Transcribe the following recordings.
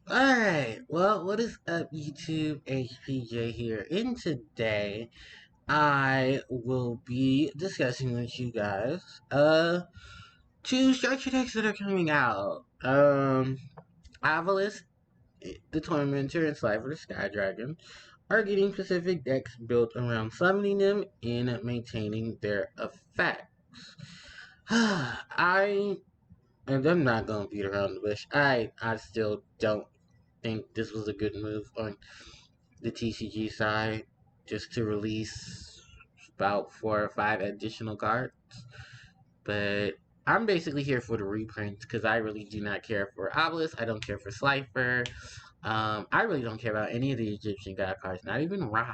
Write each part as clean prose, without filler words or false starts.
Alright, well, what is up, YouTube? HPJ here, and today I will be discussing with you guys, two structure decks that are coming out. Obelisk, the Tormentor, and Slifer, the Sky Dragon, are getting specific decks built around summoning them and maintaining their effects. I'm not gonna beat around the bush. I still don't think this was a good move on the TCG side, just to release about 4 or 5 additional cards. But I'm basically here for the reprints because I really do not care for Obelisk. I don't care for Slifer. I really don't care about any of the Egyptian god cards, not even Ra.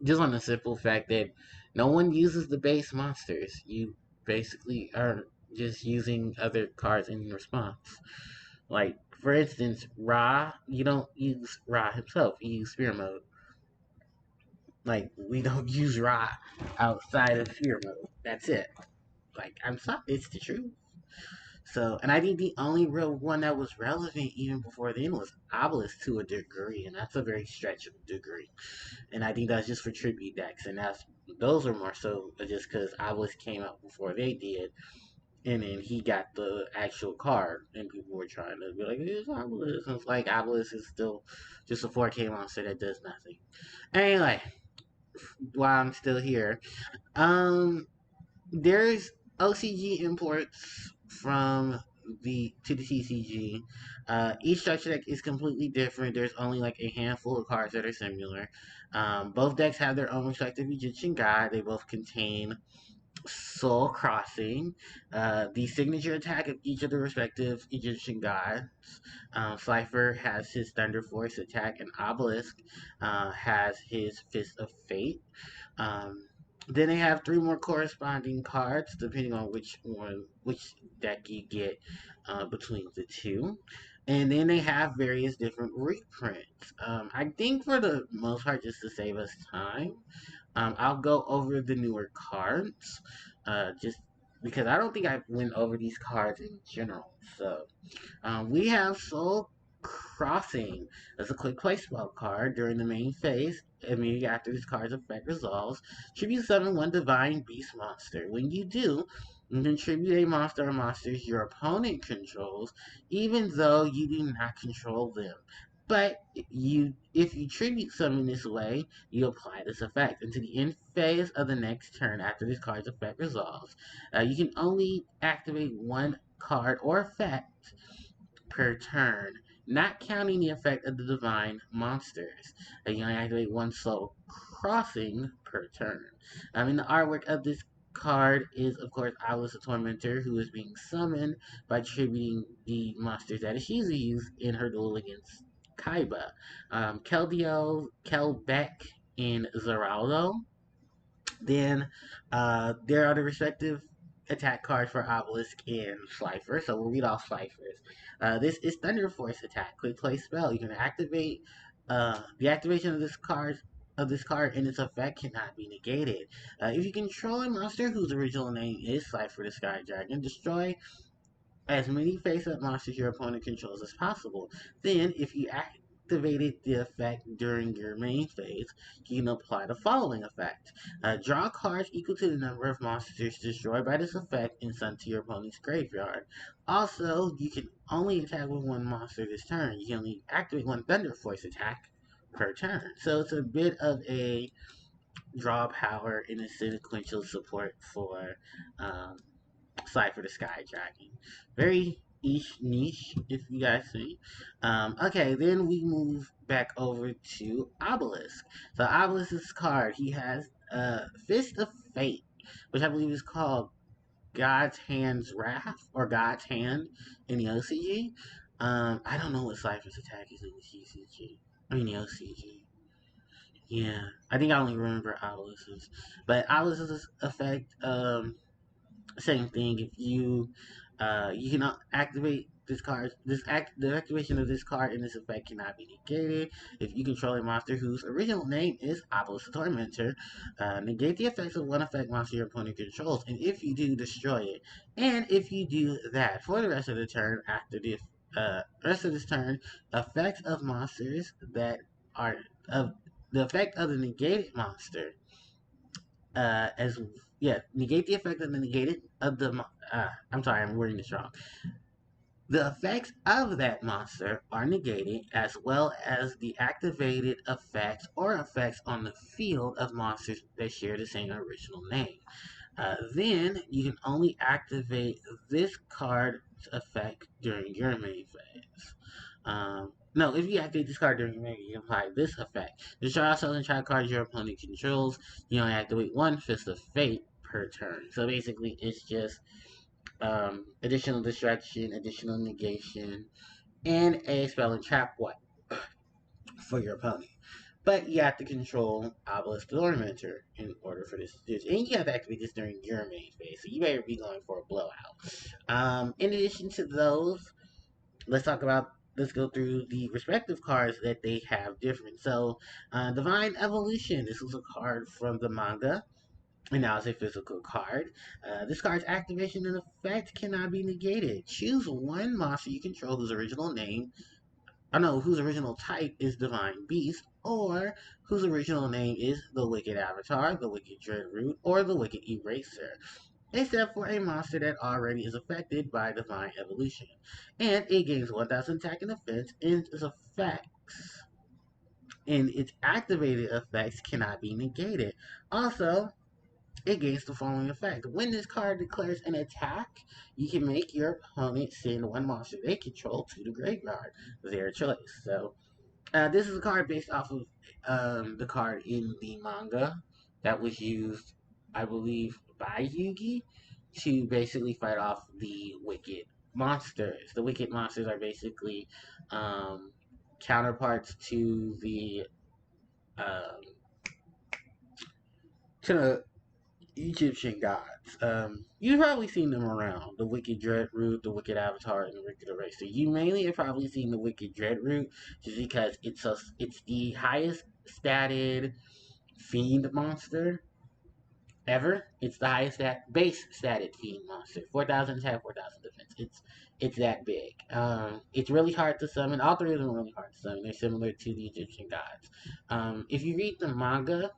Just on the simple fact that no one uses the base monsters. You basically are just using other cards in response. Like, for instance, Ra, you don't use Ra himself, you use Spear Mode. Like, we don't use Ra outside of Spear Mode. That's it. Like, I'm sorry, it's the truth. So, and I think the only real one that was relevant even before then was Obelisk to a degree, and that's a very stretch degree. And I think that's just for tribute decks, and those are more so just because Obelisk came out before they did, and then he got the actual card, and people were trying to be like, "It's Obelisk." And it's like Obelisk is still just a 4K monster that does nothing. Anyway, while I'm still here, um, there's OCG imports from the TCG. Each structure deck is completely different. There's only like a handful of cards that are similar. Both decks have their own respective Egyptian god. They both contain Soul Crossing, the signature attack of each of the respective Egyptian gods. Slifer has his Thunder Force attack, and Obelisk has his Fist of Fate. Then they have 3 more corresponding cards, depending on which deck you get between the two. And then they have various different reprints. I think for the most part, just to save us time, I'll go over the newer cards, just because I don't think I went over these cards in general. So we have Soul Crossing as a quick play spell card during the main phase. Immediately after this card's effect resolves, tribute summon one divine beast monster. When you do, you contribute a monster or monsters your opponent controls, even though you do not control them. But if you tribute summon this way, you apply this effect until the end phase of the next turn after this card's effect resolves. You can only activate one card or effect per turn, not counting the effect of the divine monsters. You only activate one soul crossing per turn. The artwork of this card is, of course, Alice the Tormentor, who is being summoned by tributing the monsters that she used in her duel against Kaiba. Keldio, Kelbeck, and Zeraldo. Then there are the respective attack cards for Obelisk and Slifer. So we'll read off Slifer's. This is Thunder Force attack, quick play spell. You can activate the activation of this card and its effect cannot be negated. If you control a monster whose original name is Slifer the Sky Dragon, destroy as many face-up monsters your opponent controls as possible. Then, if you activated the effect during your main phase, you can apply the following effect. Draw cards equal to the number of monsters destroyed by this effect and sent to your opponent's graveyard. Also, you can only attack with one monster this turn. You can only activate one Thunder Force attack per turn. So it's a bit of a draw power and a sequential support for Slifer the Sky Dragon. Very niche, if you guys see. Okay, then we move back over to Obelisk. So Obelisk's card, he has Fist of Fate, which I believe is called God's Hand's Wrath or God's Hand in the OCG. I don't know what Slifer's attack is in the CCG. I mean the OCG. Yeah, I think I only remember Obelisk's, but Obelisk's effect. Same thing. If you cannot activate this card, the activation of this card and this effect cannot be negated. If you control a monster whose original name is Obelisk the Tormentor, negate the effects of one effect monster your opponent controls, and if you do, destroy it. And if you do that for the rest of the turn after the rest of this turn, effects of monsters that are of the effect of the negated monster. As yeah, negate the effect of the negated of the. I'm sorry, I'm wording this wrong. The effects of that monster are negated, as well as the activated effects or effects on the field of monsters that share the same original name. Then you can only activate this card's effect during your main phase. No, if you activate this card during your main, you can apply this effect. Destroy all spells and trap cards your opponent controls. You only activate one Fist of Fate per turn. So basically, it's just additional distraction, additional negation, and a spell and trap wipe for your opponent. But you have to control Obelisk the Tormentor in order for this to do. And you have to activate this during your main phase, so you better be going for a blowout. In addition to those, let's go through the respective cards that they have different. So, Divine Evolution. This was a card from the manga. And now it's a physical card. This card's activation and effect cannot be negated. Choose one monster you control whose original name, I know whose original type is Divine Beast, or whose original name is the Wicked Avatar, the Wicked Dreadroot, or the Wicked Eraser, except for a monster that already is affected by Divine Evolution. And it gains 1000 attack and defense, and its effects and its activated effects cannot be negated. Also, it gains the following effect. When this card declares an attack, you can make your opponent send one monster they control to the graveyard, their choice. So, this is a card based off of the card in the manga that was used, I believe, by Yugi to basically fight off the wicked monsters. The wicked monsters are basically counterparts um, to the Egyptian gods. You've probably seen them around. The Wicked Dreadroot, the Wicked Avatar, and the Wicked Eraser. You mainly have probably seen the Wicked Dreadroot just because it's the highest statted fiend monster ever. It's the highest base statted fiend monster. 4,000 attack, 4,000 defense. It's that big. It's really hard to summon. All three of them are really hard to summon. They're similar to the Egyptian gods. If you read the manga,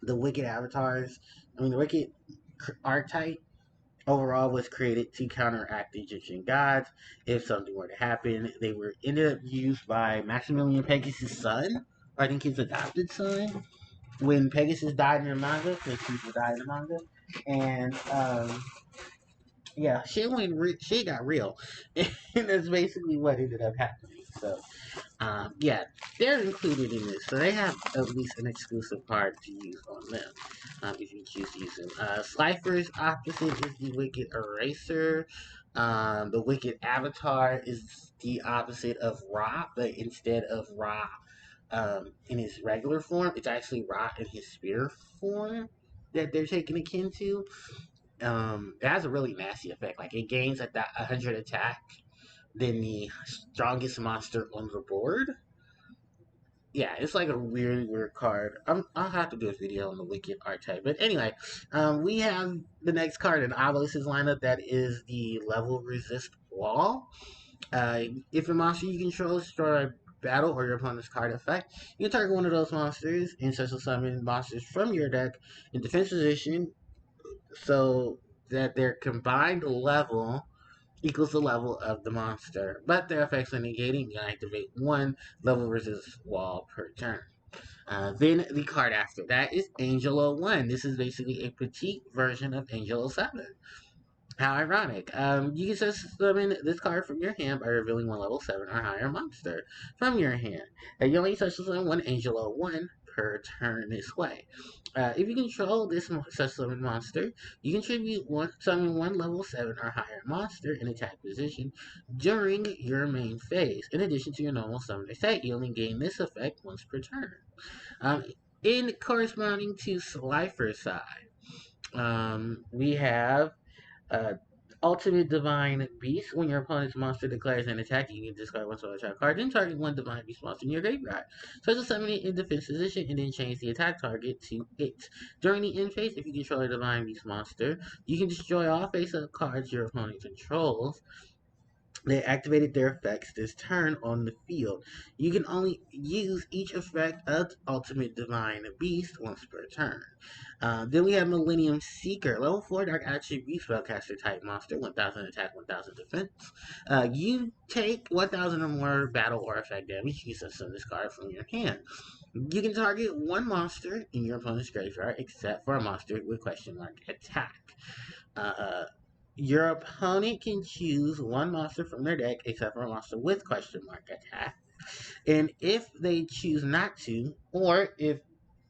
the Wicked Avatars, the Wicked archetype overall was created to counteract the Egyptian gods. If something were to happen, they were ended up used by Maximilian Pegasus' son, or I think his adopted son, when Pegasus died in the manga, because people died in the manga, and yeah, shit got real, and that's basically what ended up happening. So yeah, they're included in this, so they have at least an exclusive card to use on them if you choose to use them. Slifer's opposite is the Wicked Eraser. The Wicked Avatar is the opposite of Ra, but instead of Ra in his regular form, it's actually Ra in his spear form that they're taking akin to. It has a really nasty effect. Like it gains at that 100 attack than the strongest monster on the board. Yeah, it's like a weird card. I'll have to do a video on the Wicked archetype. But anyway, we have the next card in Obelisk's lineup that is the level resist wall. If a monster you control destroy a battle or your opponent's card effect, you can target one of those monsters and special summon monsters from your deck in defense position so that their combined level equals the level of the monster, but their effects are negating. You activate one level resist wall per turn. Then the card after that is Angel 01. This is basically a petite version of Angel 07. How ironic. You can just summon this card from your hand by revealing one level 7 or higher monster from your hand. You only special summon one Angel 01 per turn this way. If you control this special summon monster, you contribute summon one level 7 or higher monster in attack position during your main phase. In addition to your normal summon effect, you only gain this effect once per turn. Um, in corresponding to Slifer's side, we have uh, Ultimate Divine Beast. When your opponent's monster declares an attack, you can discard one solo attack card, then target one Divine Beast monster in your graveyard. Special summon it in defense position, and then change the attack target to it. During the end phase, if you control a Divine Beast monster, you can destroy all face-up cards your opponent controls. They activated their effects this turn on the field. You can only use each effect of Ultimate Divine Beast once per turn. Then we have Millennium Seeker, level 4 Dark Attribute Spellcaster type monster, 1000 attack, 1000 defense. You take 1000 or more battle or effect damage. You can summon this card from your hand. You can target one monster in your opponent's graveyard except for a monster with question mark attack. Uh, your opponent can choose one monster from their deck except for a monster with question mark attack. And if they choose not to, or if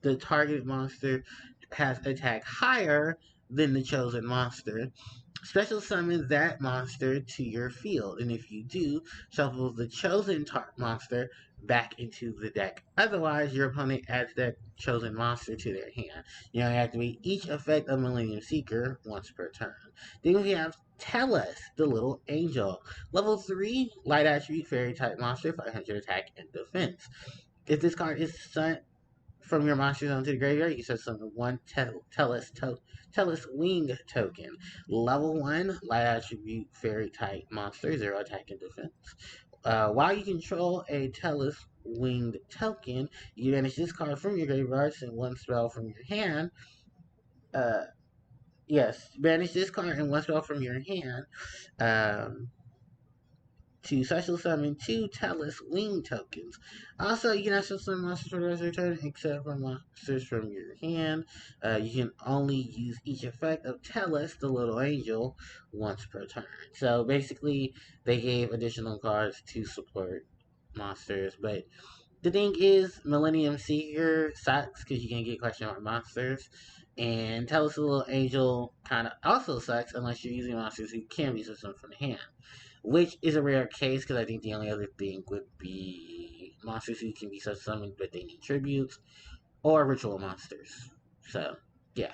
the target monster has attack higher than the chosen monster, special summon that monster to your field, and if you do, shuffle the chosen monster back into the deck. Otherwise, your opponent adds that chosen monster to their hand. You only activate each effect of Millennium Seeker once per turn. Then we have Telus, the Little Angel. Level 3, Light Attribute Fairy type monster, 500 attack and defense. If this card is sent from your monster zone to the graveyard, you set summon one Telus Wing token. Level 1, Light Attribute Fairy type monster, 0 attack and defense. While you control a Telus Winged token, you banish this card from your graveyard, send one spell from your hand. Uh, yes, banish this card and one spell from your hand. To special summon 2 Telus Wing tokens. Also, you can special summon monsters for the rest of your turn, except for monsters from your hand. You can only use each effect of Telus, the Little Angel, once per turn. So basically, they gave additional cards to support monsters, but the thing is, Millennium Seeker sucks because you can get question mark monsters, and Telus the Little Angel kind of also sucks unless you're using monsters who can be summoned from the hand, which is a rare case because I think the only other thing would be monsters who can be such summoned but they need tributes, or ritual monsters. So, yeah.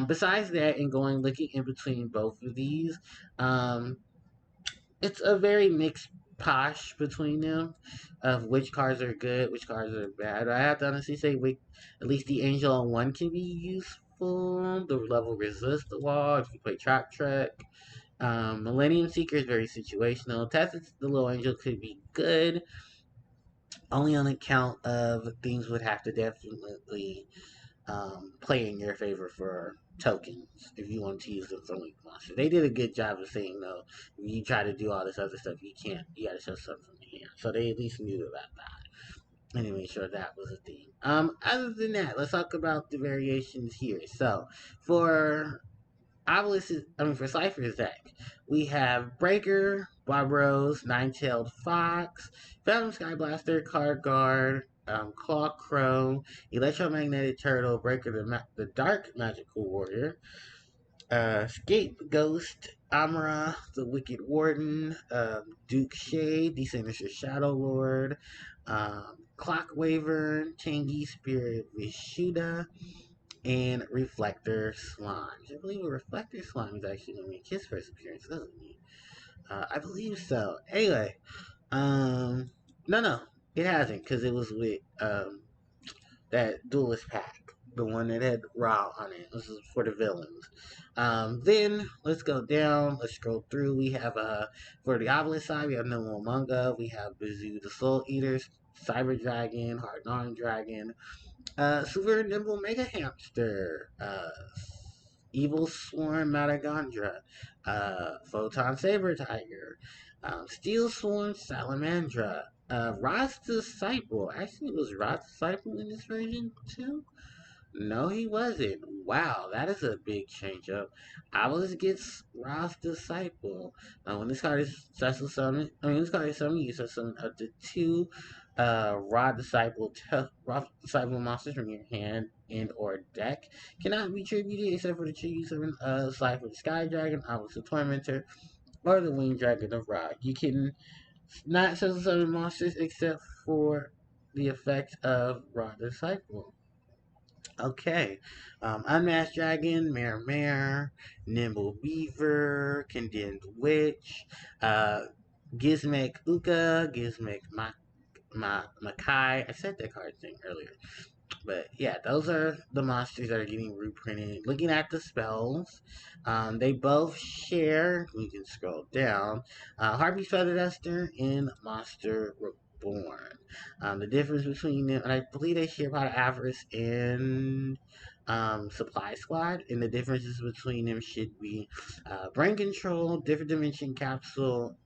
Besides that, and looking in between both of these, it's a very mixed posh between them of which cards are good, which cards are bad. I have to honestly say, at least the Angel on one can be useful. The level resist the wall if you play Trek. Millennium Seeker is very situational. Tactics the Little Angel could be good, only on account of things would have to definitely play in your favor for tokens if you want to use them for Link Monster. They did a good job of saying, no, when you try to do all this other stuff, you can't. You gotta show something from the hand. So they at least knew about that. And they made sure that was a thing. Other than that, let's talk about the variations here. So, for for Slifer's deck, we have Breaker, Barbaros, Nine-Tailed Fox, Phantom Sky Blaster, Card Guard, Claw Crow, Electromagnetic Turtle, Breaker the Dark Magical Warrior, Scapegoat, Amara, the Wicked Warden, Duke Shade, the Sinister Shadow Lord, Clock Wyvern, Tangy Spirit Vishuda, and Reflector Slimes. I believe a Reflector Slimes actually going to make his first appearance, doesn't he? I believe so. Anyway, no, it hasn't because it was with that Duelist pack, the one that had Ra on it. This is for the villains. Then let's go down. Let's scroll through. We have for the Obelisk side, we have No More Manga. We have Bazoo the Soul Eaters, Cyber Dragon, Hard Arm Dragon, Super Nimble Mega Hamster, Evil Swarm Matagandra, Photon Saber Tiger, Steel Swarm Salamandra, Rod's Disciple. Actually, it was Rod's Disciple in this version too? No, he wasn't. Wow, that is a big change up. Obelisk gets Rod's Disciple. When this card is special summon, this card is summoned, you summon up to 2 Rod Disciple monsters from your hand and or deck. Cannot be tributed except for the tribute summon Slifer the Sky Dragon, Obelisk the Tormentor, or the Winged Dragon of Rod. You can not special summon monsters except for the effect of Rod Disciple. Okay. Unmasked Dragon, Mare, Nimble Beaver, Condemned Witch, Gizmek Uka, Gizmek Makai. I said that card thing earlier. But yeah, those are the monsters that are getting reprinted. Looking at the spells, they both share. We can scroll down. Harpie's Feather Duster and Monster Reborn. The difference between them, and I believe they share about Avarice and Supply Squad, and the differences between them should be brain control, different dimension capsule,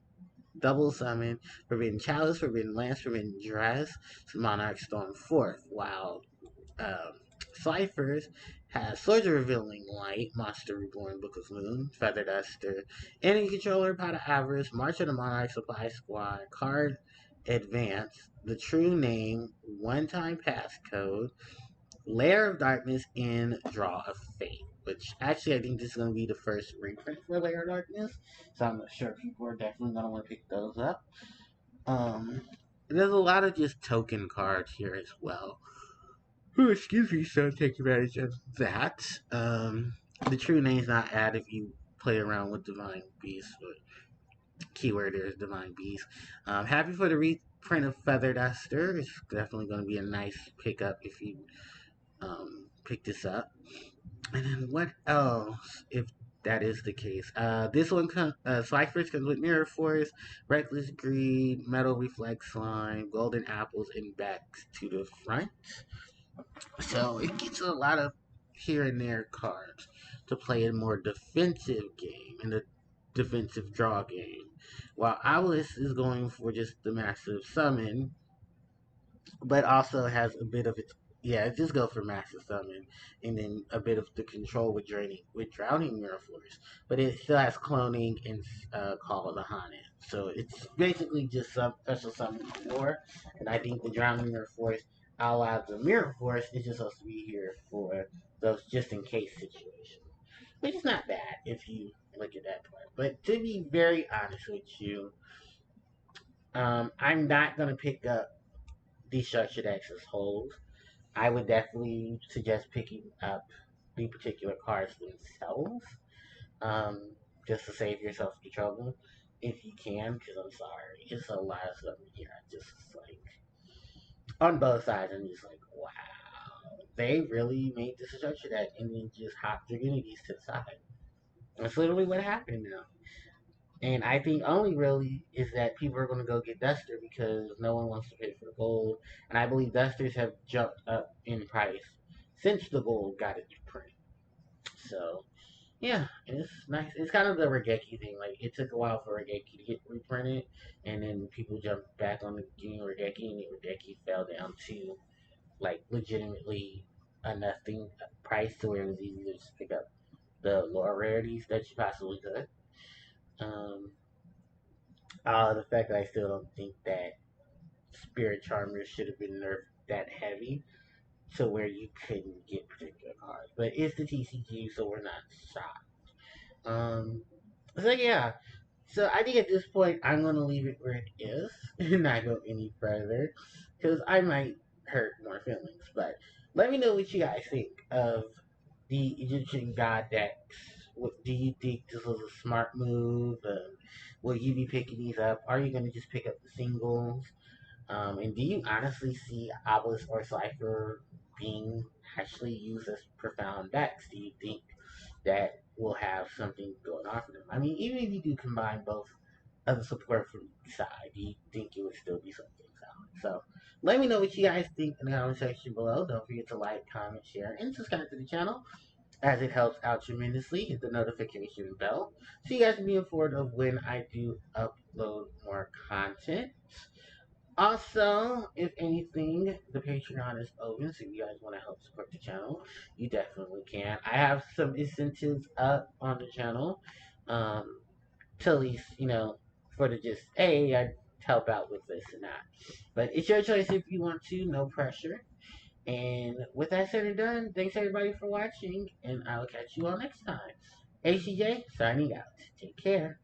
double summon, forbidden chalice, forbidden lance, forbidden dress, monarch storm forth, while um, Slifer's has Swords of Revealing Light, Monster Reborn, Book of Moon, Feather Duster, Enemy Controller, Pot of Avarice, March of the Monarch, Supply Squad, Card Advance, The True Name, One Time Passcode, Lair of Darkness, and Draw of Fate. Which actually I think this is going to be the first reprint for Lair of Darkness, so I'm not sure people are definitely going to want to pick those up. Um, there's a lot of just token cards here as well. Oh, excuse me, so take advantage of that. The true name's not ad if you play around with Divine Beast, but keyword there is Divine Beast. Happy for the reprint of Feather Duster. It's definitely going to be a nice pickup if you pick this up. And then what else, if that is the case? This one Slifer comes with Mirror Force, Reckless Greed, Metal Reflex Slime, Golden Apples, and Backs to the Front. So it gets a lot of here and there cards to play a more defensive game in the defensive draw game. While Obelisk is going for just the massive summon, but also has a bit of its just go for massive summon and then a bit of the control with drowning mirror force. But it still has cloning and call of the Haunted. So it's basically just some special summon before. And I think the drowning mirror force allows the mirror force is just supposed to be here for those just in case situations. Which is not bad if you look at that part. But to be very honest with you, I'm not gonna pick up these structured access holds. I would definitely suggest picking up the particular cards themselves, um, just to save yourself the trouble if you can. Because I'm sorry, it's a lot of stuff in here. I just like on both sides. I'm just like, wow, they really made this a structure deck and then just hopped their unities to the side. That's literally what happened now. And I think only really is that people are going to go get Duster because no one wants to pay for the gold. And I believe Dusters have jumped up in price since the gold got its print. So, yeah, it's nice. It's kind of the Regeki thing. Like, it took a while for Regeki to get reprinted. And then people jumped back on the getting Regeki, and Regeki fell down to, like, legitimately a nothing price to where it was easy to just pick up the lower rarities that you possibly could. Um, the fact that I still don't think that Spirit Charmers should have been nerfed that heavy to where you couldn't get particular cards. But it's the TCG, so we're not shocked. So yeah. So I think at this point I'm gonna leave it where it is and not go any further because I might hurt more feelings. But let me know what you guys think of the Egyptian God decks. What do you think this was a smart move? Will you be picking these up? Are you gonna just pick up the singles? And do you honestly see Obelisk or Slifer being actually used as profound decks? Do you think that will have something going on for them? I mean, even if you do combine both of the support from each side, do you think it would still be something solid? So let me know what you guys think in the comment section below. Don't forget to like, comment, share, and subscribe to the channel as it helps out tremendously. Hit the notification bell so you guys can be informed of when I do upload more content. Also, if anything, the Patreon is open, so if you guys want to help support the channel, you definitely can. I have some incentives up on the channel, to at least, for the just, hey, I help out with this and that. But it's your choice if you want to, no pressure. And with that said and done, thanks everybody for watching, and I'll catch you all next time. ACJ, signing out. Take care.